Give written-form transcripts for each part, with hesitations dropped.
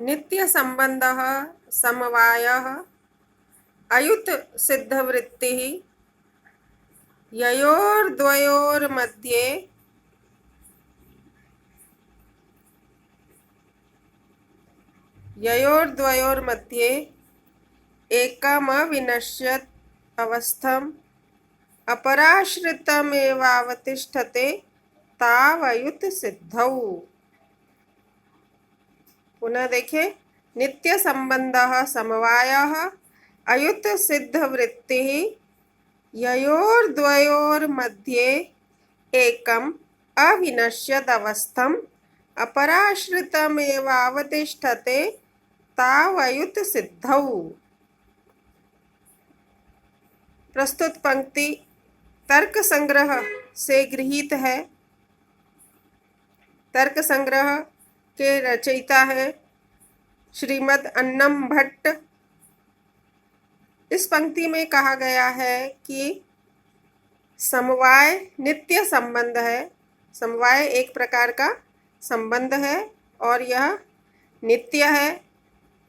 नित्य संबंधः समवायः अयुत सिद्धवृत्तिः ययोर्द्वयोर्मध्ये एकमविनश्यत् अवस्थम् अपराश्रितमेवावतिष्ठते तावयुत सिद्धौ। पुनः देखें, नित्य संबंधः समवायः अयुत सिद्धवृत्तिः ययोर्द्वयोर्मध्ये एकम् अविनश्यत् अवस्थम् अपराश्रितमेवावतिष्ठते तावयुत सिद्धौ। प्रस्तुत पंक्ति तर्क संग्रह से गृहीत है। तर्क संग्रह के रचयिता है श्रीमद् अन्नम भट्ट। इस पंक्ति में कहा गया है कि समवाय नित्य संबंध है। समवाय एक प्रकार का संबंध है और यह नित्य है,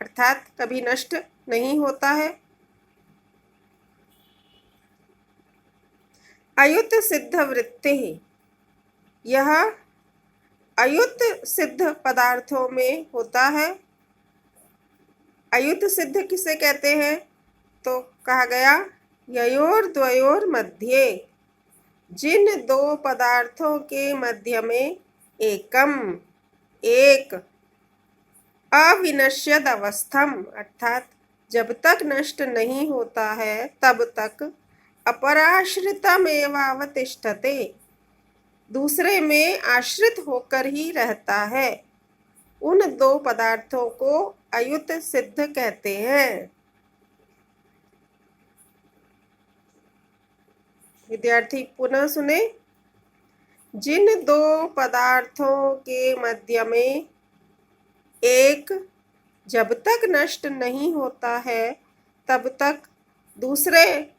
अर्थात कभी नष्ट नहीं होता है। अयुत सिद्ध वृत्ति, यह अयुत सिद्ध पदार्थों में होता है। अयुत सिद्ध किसे कहते हैं? तो कहा गया ययोर द्वयोर मध्य, जिन दो पदार्थों के मध्य में एकम एक अविनश्यद अवस्थम, अर्थात जब तक नष्ट नहीं होता है तब तक अपराश्रितमेवावतिष्ठते, दूसरे में आश्रित होकर ही रहता है। उन दो पदार्थों को अयुत सिद्ध कहते हैं। विद्यार्थी पुनः सुने। जिन दो पदार्थों के मध्य में एक जब तक नष्ट नहीं होता है तब तक दूसरे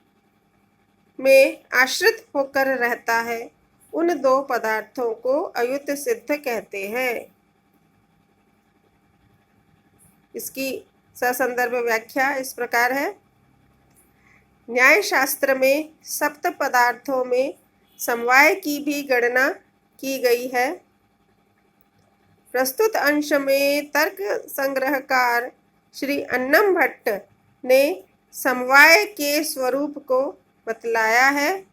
में आश्रित होकर रहता है, उन दो पदार्थों को अयुत सिद्ध कहते हैं। इसकी ससंदर्भ व्याख्या इस प्रकार है। न्याय शास्त्र में सप्त पदार्थों में समवाय की भी गणना की गई है। प्रस्तुत अंश में तर्क संग्रहकार श्री अन्नम भट्ट ने समवाय के स्वरूप को बतलाया है।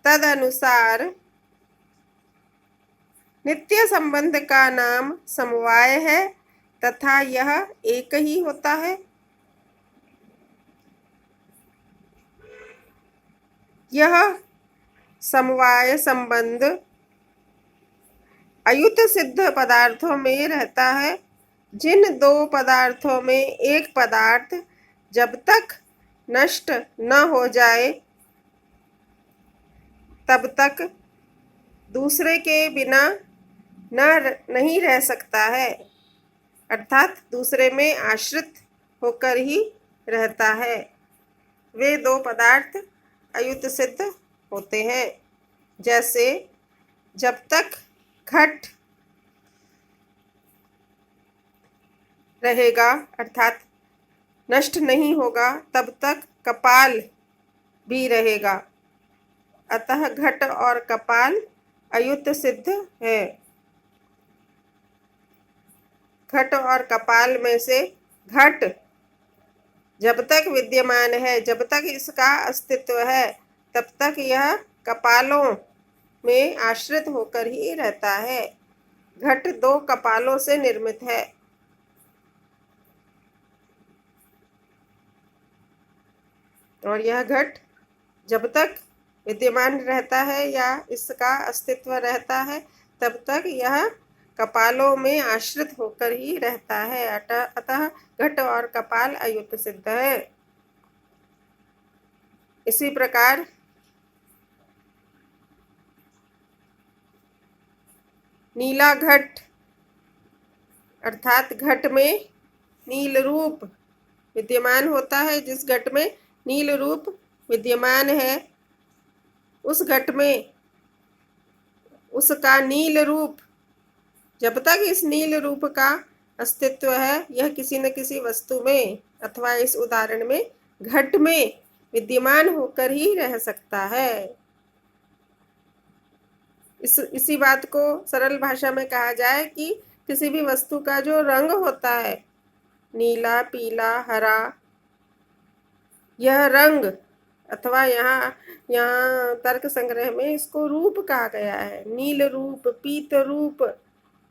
तदनुसार नित्य संबंध का नाम समवाय है तथा यह एक ही होता है। यह समवाय संबंध अयुत सिद्ध पदार्थों में रहता है। जिन दो पदार्थों में एक पदार्थ जब तक नष्ट न हो जाए तब तक दूसरे के बिना नहीं रह सकता है, अर्थात दूसरे में आश्रित होकर ही रहता है, वे दो पदार्थ अयुत सिद्ध होते हैं। जैसे जब तक घट रहेगा अर्थात नष्ट नहीं होगा तब तक कपाल भी रहेगा, अतः घट और कपाल अयुत सिद्ध है। घट और कपाल में से घट जब तक विद्यमान है, जब तक इसका अस्तित्व है, तब तक यह कपालों में आश्रित होकर ही रहता है। घट दो कपालों से निर्मित है। और यह घट जब तक विद्यमान रहता है या इसका अस्तित्व रहता है तब तक यह कपालों में आश्रित होकर ही रहता है, अतः घट और कपाल अयुत सिद्ध है। इसी प्रकार नीला घट अर्थात घट में नील रूप विद्यमान होता है। जिस घट में नील रूप विद्यमान है उस घट में उसका नील रूप, जब तक इस नील रूप का अस्तित्व है, यह किसी न किसी वस्तु में अथवा इस उदाहरण में घट में विद्यमान होकर ही रह सकता है। इसी बात को सरल भाषा में कहा जाए कि किसी भी वस्तु का जो रंग होता है, नीला, पीला, हरा, यह रंग अथवा यहाँ यहाँ तर्क संग्रह में इसको रूप कहा गया है। नील रूप, पीत रूप,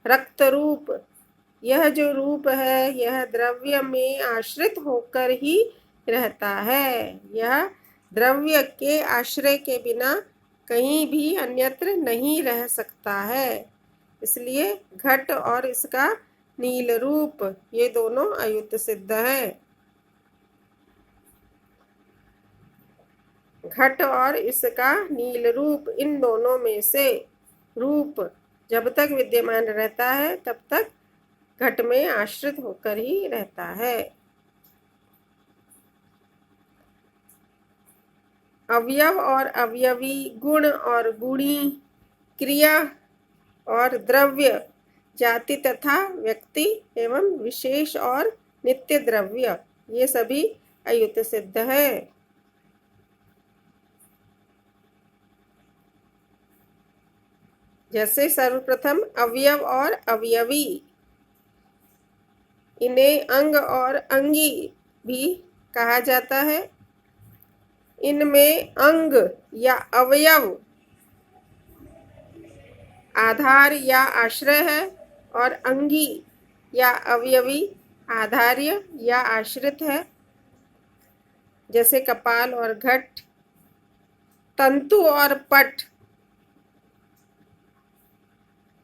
रक्त रूप, यह जो रूप है यह द्रव्य में आश्रित होकर ही रहता है। यह द्रव्य के आश्रय के बिना कहीं भी अन्यत्र नहीं रह सकता है। इसलिए घट और इसका नील रूप ये दोनों अयुत सिद्ध हैं। घट और इसका नील रूप, इन दोनों में से रूप जब तक विद्यमान रहता है तब तक घट में आश्रित होकर ही रहता है। अवयव और अवयवी, गुण और गुणी, क्रिया और द्रव्य, जाति तथा व्यक्ति एवं विशेष और नित्य द्रव्य, ये सभी अयुत सिद्ध है। जैसे सर्वप्रथम अवयव और अवयवी, इन्हें अंग और अंगी भी कहा जाता है। इनमें अंग या अवयव आधार या आश्रय है और अंगी या अवयवी आधार्य या आश्रित है। जैसे कपाल और घट, तंतु और पट।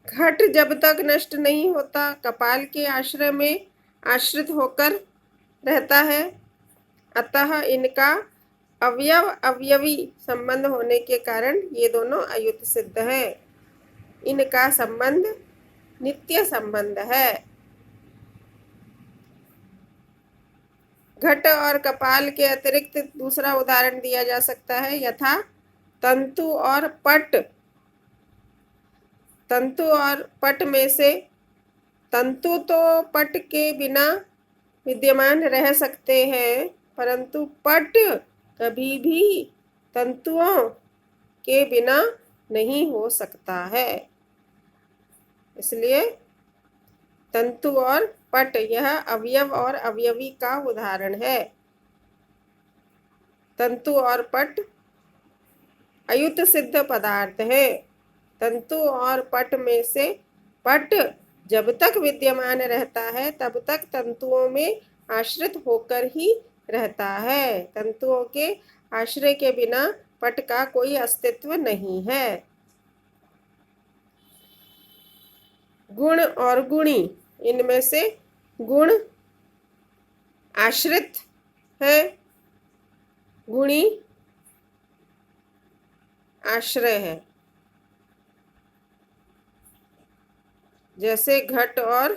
घट जब तक नष्ट नहीं होता कपाल के आश्रय में आश्रित होकर रहता है, अतः इनका अवयव अवयवी संबंध होने के कारण ये दोनों अयुत सिद्ध है। इनका संबंध नित्य संबंध है। घट और कपाल के अतिरिक्त दूसरा उदाहरण दिया जा सकता है, यथा तंतु और पट। तंतु और पट में से तंतु तो पट के बिना विद्यमान रह सकते हैं, परंतु पट कभी भी तंतुओं के बिना नहीं हो सकता है। इसलिए तंतु और पट यह अवयव और अवयवी का उदाहरण है। तंतु और पट अयुत सिद्ध पदार्थ है। तंतु और पट में से पट जब तक विद्यमान रहता है तब तक तंतुओं में आश्रित होकर ही रहता है। तंतुओं के आश्रय के बिना पट का कोई अस्तित्व नहीं है। गुण और गुणी, इनमें से गुण आश्रित है, गुणी आश्रय है। जैसे घट और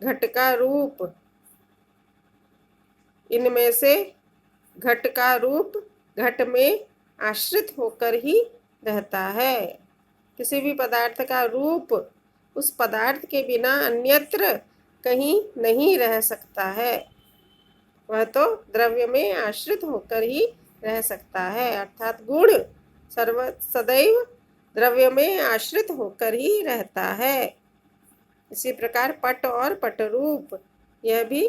घट का रूप, इनमें से घट का रूप घट में आश्रित होकर ही रहता है। किसी भी पदार्थ का रूप उस पदार्थ के बिना अन्यत्र कहीं नहीं रह सकता है। वह तो द्रव्य में आश्रित होकर ही रह सकता है, अर्थात गुण सदैव द्रव्य में आश्रित होकर ही रहता है। इसी प्रकार पट और पटरूप यह भी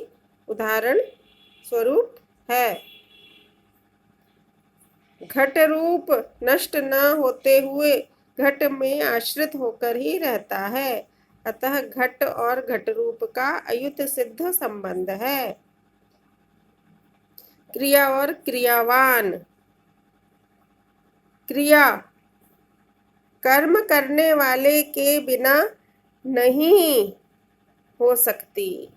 उदाहरण स्वरूप है। घट रूप नष्ट न होते हुए घट में आश्रित होकर ही रहता है, अतः घट और घट रूप का अयुत सिद्ध संबंध है। क्रिया और क्रियावान। क्रिया कर्म करने वाले के बिना नहीं हो सकती,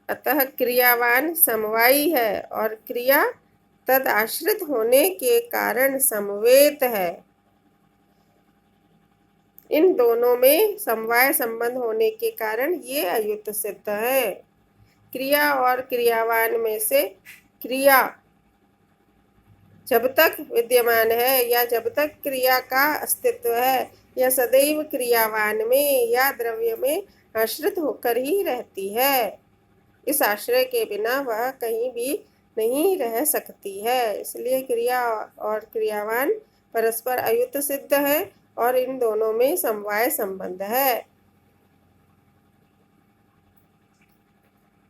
अतः क्रियावान समवायी है और क्रिया तद आश्रित होने के कारण समवेत है। इन दोनों में समवाय संबंध होने के कारण ये अयुत सिद्ध है। क्रिया और क्रियावान में से क्रिया जब तक विद्यमान है या जब तक क्रिया का अस्तित्व है, यह सदैव क्रियावान में या द्रव्य में आश्रित होकर ही रहती है। इस आश्रय के बिना वह कहीं भी नहीं रह सकती है। इसलिए क्रिया और क्रियावान परस्पर अयुत सिद्ध है और इन दोनों में समवाय संबंध है।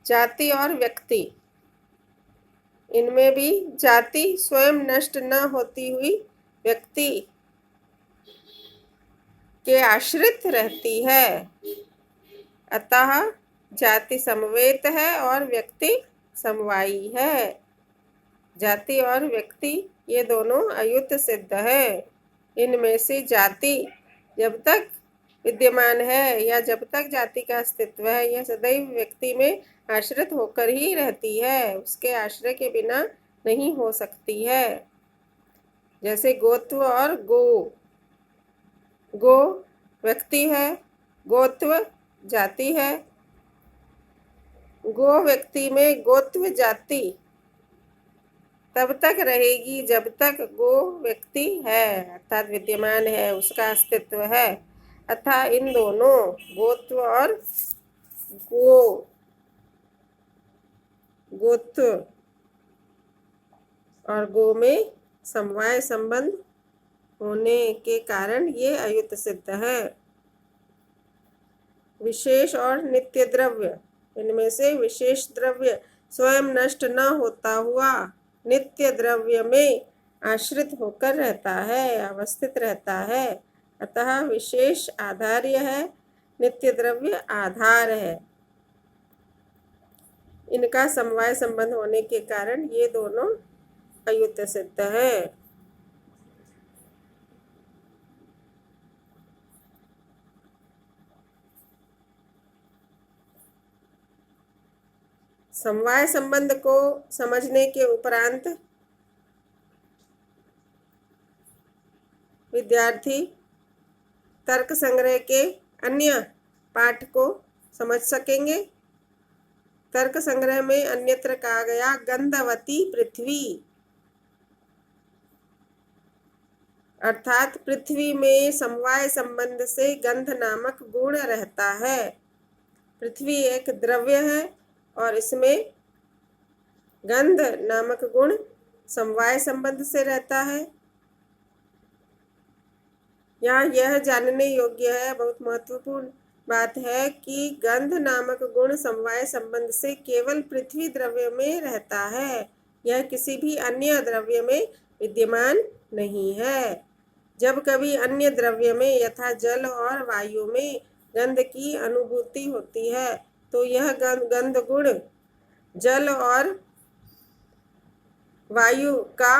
जाति और व्यक्ति, इनमें भी जाति स्वयं नष्ट न होती हुई व्यक्ति के आश्रित रहती है। अतः जाति समवेत है और व्यक्ति समवायी है। जाति और व्यक्ति ये दोनों अयुत सिद्ध है। इनमें से जाति जब तक विद्यमान है या जब तक जाति का अस्तित्व है, यह सदैव व्यक्ति में आश्रित होकर ही रहती है, उसके आश्रय के बिना नहीं हो सकती है। जैसे गोत्व और गो। गो व्यक्ति है, गोत्व जाति है। गो व्यक्ति में गोत्व जाति तब तक रहेगी जब तक गो व्यक्ति है, अर्थात विद्यमान है, उसका अस्तित्व है। अतः इन दोनों गोत्व और गोत्व और गो में समवाय संबंध होने के कारण ये अयुत सिद्ध है। विशेष और नित्य द्रव्य, इनमें से विशेष द्रव्य स्वयं नष्ट न होता हुआ नित्य द्रव्य में आश्रित होकर रहता है, अवस्थित रहता है। अतः विशेष आधार्य है, नित्य द्रव्य आधार है। इनका समवाय संबंध होने के कारण ये दोनों अयुत सिद्ध है। समवाय संबंध को समझने के उपरांत विद्यार्थी तर्क संग्रह के अन्य पाठ को समझ सकेंगे। तर्क संग्रह में अन्यत्र कहा गया गंधवती पृथ्वी, अर्थात पृथ्वी में समवाय संबंध से गंध नामक गुण रहता है। पृथ्वी एक द्रव्य है और इसमें गंध नामक गुण समवाय संबंध से रहता है। यहाँ यह जानने योग्य है, बहुत महत्वपूर्ण बात है कि गंध नामक गुण समवाय संबंध से केवल पृथ्वी द्रव्य में रहता है, यह किसी भी अन्य द्रव्य में विद्यमान नहीं है। जब कभी अन्य द्रव्य में यथा जल और वायु में गंध की अनुभूति होती है तो यह गंध गुण जल और वायु का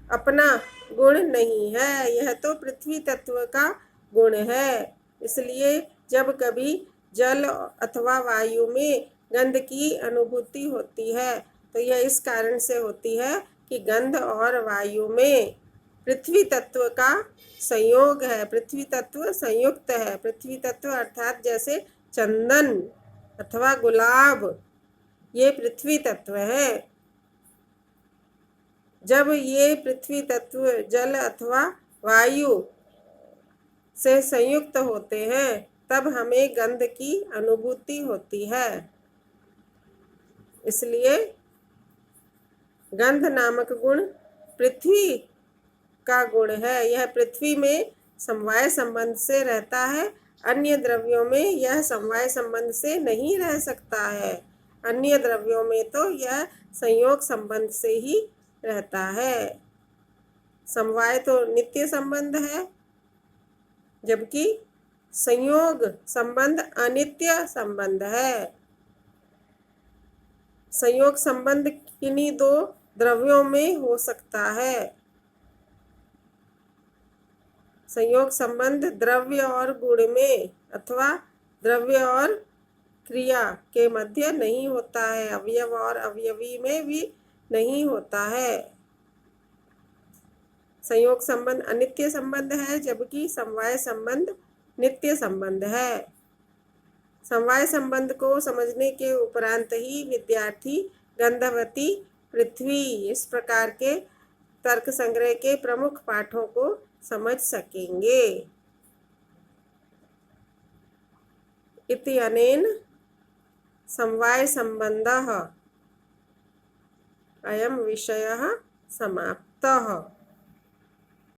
अपना गुण नहीं है, यह तो पृथ्वी तत्व का गुण है। इसलिए जब कभी जल अथवा वायु में गंध की अनुभूति होती है तो यह इस कारण से होती है कि गंध और वायु में पृथ्वी तत्व का संयोग है, पृथ्वी तत्व संयुक्त है। पृथ्वी तत्व अर्थात जैसे चंदन अथवा गुलाब, ये पृथ्वी तत्व है। जब ये पृथ्वी तत्व जल अथवा वायु से संयुक्त होते हैं तब हमें गंध की अनुभूति होती है। इसलिए गंध नामक गुण पृथ्वी का गुण है, यह पृथ्वी में समवाय संबंध से रहता है, अन्य द्रव्यों में यह समवाय संबंध से नहीं रह सकता है। अन्य द्रव्यों में तो यह संयोग संबंध से ही रहता है। समवाय तो नित्य संबंध है, जबकि संयोग संबंध अनित्य संबंध है। संयोग संबंध किन्हीं दो द्रव्यों में हो सकता है। संयोग संबंध द्रव्य और गुण में अथवा द्रव्य और क्रिया के मध्य नहीं होता है, अवयव और अवयवी में भी नहीं होता है। संयोग संबंध अनित्य संबंध है, जबकि समवाय संबंध नित्य संबंध है। समवाय संबंध को समझने के उपरांत ही विद्यार्थी गंधवती पृथ्वी इस प्रकार के तर्क संग्रह के प्रमुख पाठों को समझ सकेंगे। इत्यनेन समवायसम्बन्धः अयं विषयः समाप्तः।